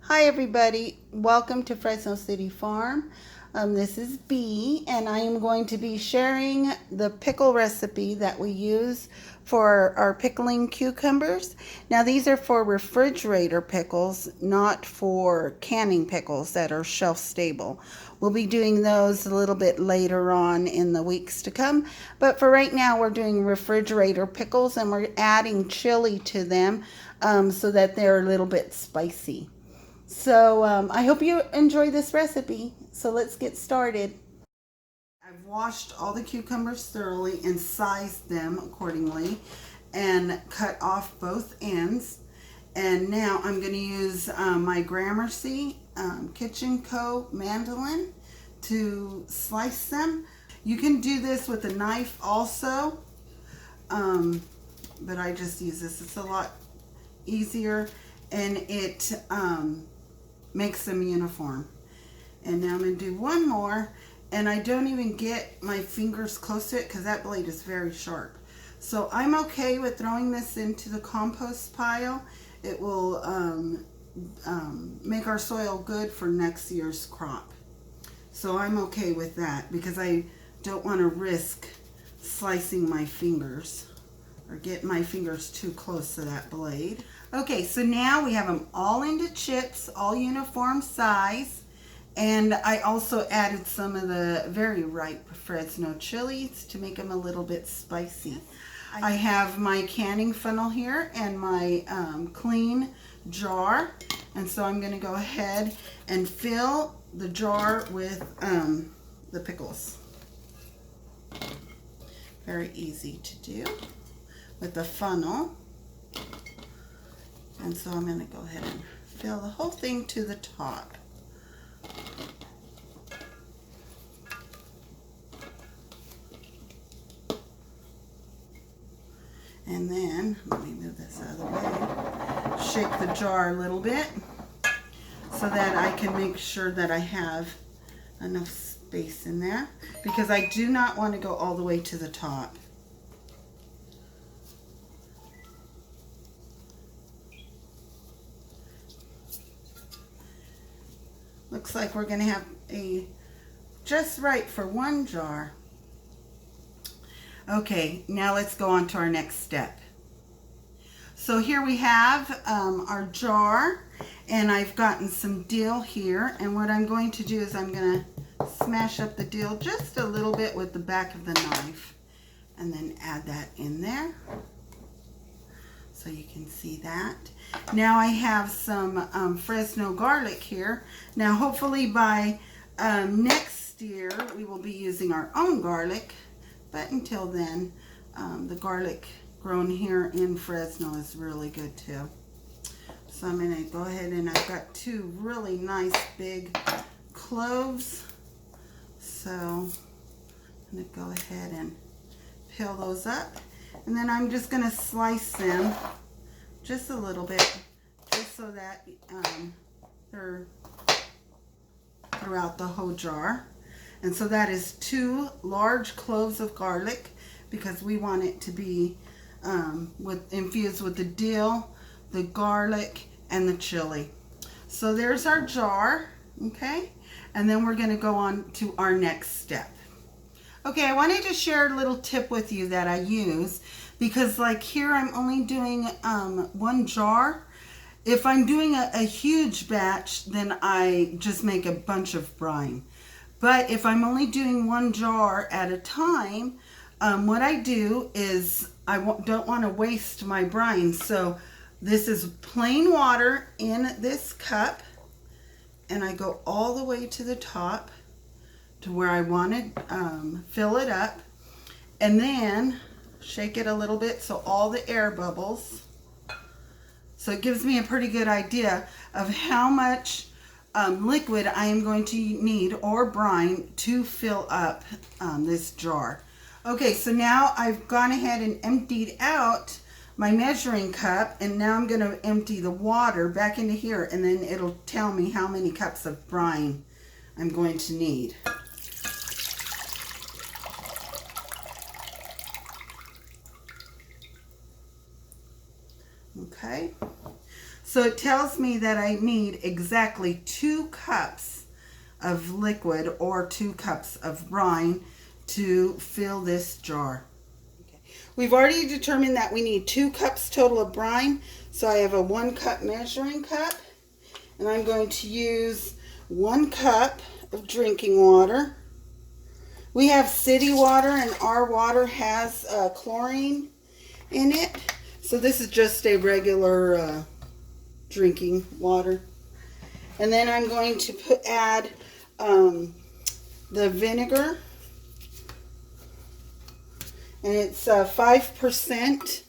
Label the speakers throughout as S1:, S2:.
S1: Hi everybody, welcome to Fresno City Farm. This is Bee and I am going to be sharing the pickle recipe that we use for our pickling cucumbers. Now these are for refrigerator pickles, not for canning pickles that are shelf stable. We'll be doing those a little bit later on in the weeks to come, but for right now we're doing refrigerator pickles and we're adding chili to them so that they're a little bit spicy. So I hope you enjoy this recipe. So let's get started. I've washed all the cucumbers thoroughly and sized them accordingly and cut off both ends. And now I'm going to use my Gramercy Kitchen Co. mandolin to slice them. You can do this with a knife also, but I just use this. It's a lot easier and it makes them uniform. And now I'm going to do one more, and I don't even get my fingers close to it because that blade is very sharp. So I'm okay with throwing this into the compost pile. It will make our soil good for next year's crop. So I'm okay with that because I don't want to risk slicing my fingers or get my fingers too close to that blade. Okay, so now we have them all into chips, all uniform size. And I also added some of the very ripe Fresno chilies to make them a little bit spicy. I have my canning funnel here and my clean jar. And so I'm gonna go ahead and fill the jar with the pickles. Very easy to do with the funnel. And so I'm going to go ahead and fill the whole thing to the top. And then, let me move this out of the way, shake the jar a little bit so that I can make sure that I have enough space in there, because I do not want to go all the way to the top. Looks like we're going to have just right for one jar. Okay, now let's go on to our next step. So here we have our jar, and I've gotten some dill here, and what I'm going to do is I'm going to smash up the dill just a little bit with the back of the knife and then add that in there so you can see that. Now I have some Fresno garlic here. Now hopefully by next year we will be using our own garlic, but until then the garlic grown here in Fresno is really good too. So I'm going to go ahead, and I've got two really nice big cloves, so I'm going to go ahead and peel those up, and then I'm just going to slice them just a little bit, just so that they're throughout the whole jar. And so that is 2 large cloves of garlic, because we want it to be infused with the dill, the garlic, and the chili. So there's our jar, okay? And then we're going to go on to our next step. Okay, I wanted to share a little tip with you that I use, because like here I'm only doing one jar. If I'm doing a huge batch, then I just make a bunch of brine. But if I'm only doing one jar at a time, what I do is I don't want to waste my brine. So this is plain water in this cup, and I go all the way to the top to where I want to fill it up, and then shake it a little bit so all the air bubbles. So it gives me a pretty good idea of how much liquid I am going to need, or brine, to fill up this jar. Okay, so now I've gone ahead and emptied out my measuring cup, and now I'm going to empty the water back into here, and then it'll tell me how many cups of brine I'm going to need. Okay, So it tells me that I need exactly 2 cups of liquid or 2 cups of brine to fill this jar. Okay. We've already determined that we need 2 cups total of brine. So I have a 1 cup measuring cup, and I'm going to use 1 cup of drinking water. We have city water, and our water has chlorine in it. So this is just a regular drinking water. And then I'm going to add the vinegar. And it's 5%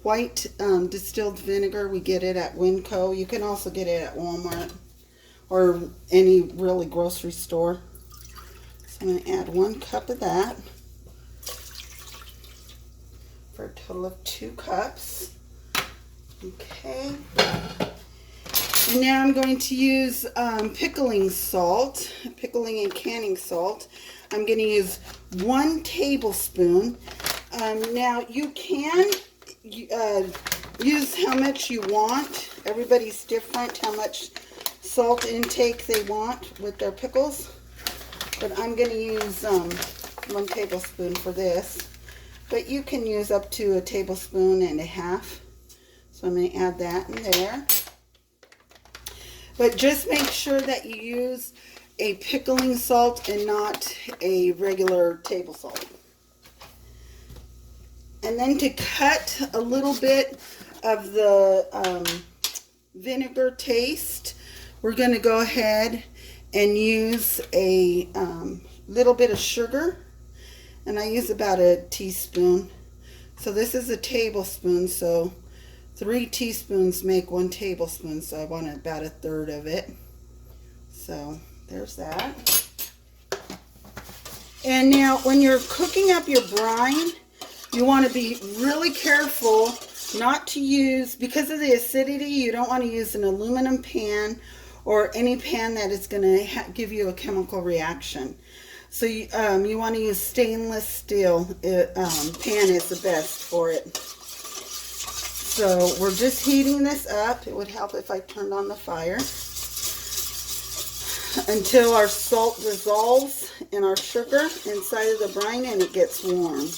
S1: white distilled vinegar. We get it at Winco. You can also get it at Walmart or any really grocery store. So I'm going to add 1 cup of that for a total of 2 cups. Okay. And now I'm going to use pickling salt, pickling and canning salt. I'm going to use 1 tablespoon. Now you can use how much you want. Everybody's different how much salt intake they want with their pickles. But I'm going to use 1 tablespoon for this. But you can use up to 1.5 tablespoons. So I'm going to add that in there. But just make sure that you use a pickling salt and not a regular table salt. And then to cut a little bit of the vinegar taste, we're going to go ahead and use a little bit of sugar. And I use about 1 teaspoon. So this is 1 tablespoon, so 3 teaspoons make 1 tablespoon, so I want about 1/3 of it. So there's that. And now when you're cooking up your brine, you want to be really careful not to use, because of the acidity, you don't want to use an aluminum pan or any pan that is going to give you a chemical reaction. So you want to use stainless steel pan is the best for it. So we're just heating this up. It would help if I turned on the fire until our salt dissolves in our sugar inside of the brine and it gets warm.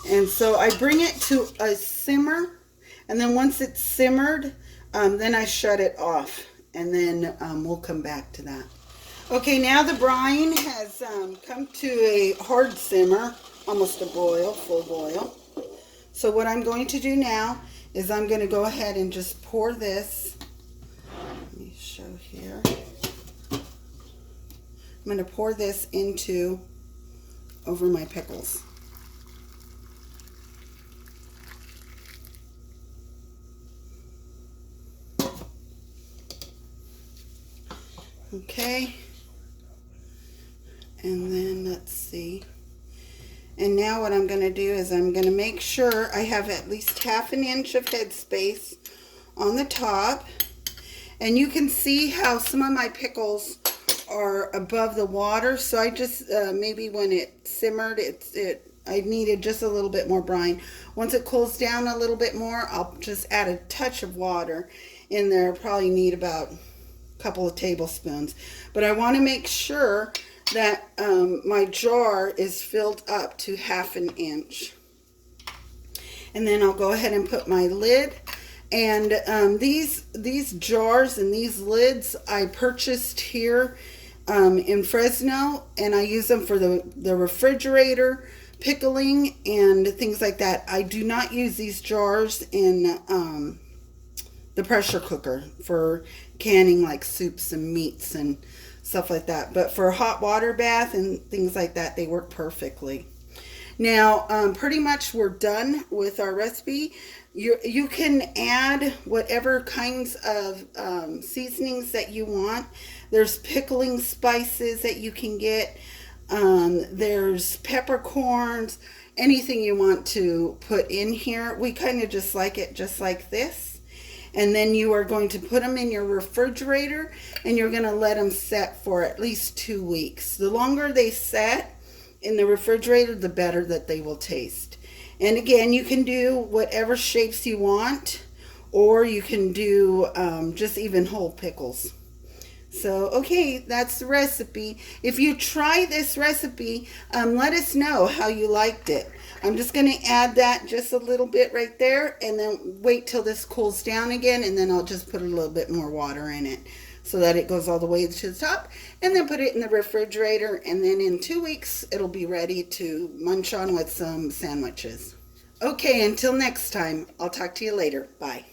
S1: And so I bring it to a simmer, and then once it's simmered, then I shut it off, and then we'll come back to that. Okay, now the brine has come to a hard simmer, almost a boil, full boil. So what I'm going to do now is I'm going to go ahead and just pour this. Let me show here. I'm going to pour this over my pickles. Okay, and then let's see. And now what I'm going to do is I'm going to make sure I have at least 1/2 inch of headspace on the top. And you can see how some of my pickles are above the water. So I just, maybe when it simmered, I needed just a little bit more brine. Once it cools down a little bit more, I'll just add a touch of water in there. Probably need about couple of tablespoons, but I want to make sure that my jar is filled up to 1/2 inch. And then I'll go ahead and put my lid. And these jars and these lids I purchased here in Fresno, and I use them for the refrigerator, pickling, and things like that. I do not use these jars in the pressure cooker for canning like soups and meats and stuff like that. But for a hot water bath and things like that, they work perfectly. Now, pretty much we're done with our recipe. You can add whatever kinds of seasonings that you want. There's pickling spices that you can get. There's peppercorns, anything you want to put in here. We kind of just like it just like this. And then you are going to put them in your refrigerator, and you're going to let them set for at least 2 weeks. The longer they set in the refrigerator, the better that they will taste. And again, you can do whatever shapes you want, or you can do just even whole pickles. So, okay, that's the recipe. If you try this recipe, let us know how you liked it. I'm just going to add that just a little bit right there and then wait till this cools down again, and then I'll just put a little bit more water in it so that it goes all the way to the top, and then put it in the refrigerator, and then in 2 weeks it'll be ready to munch on with some sandwiches. Okay, until next time, I'll talk to you later. Bye.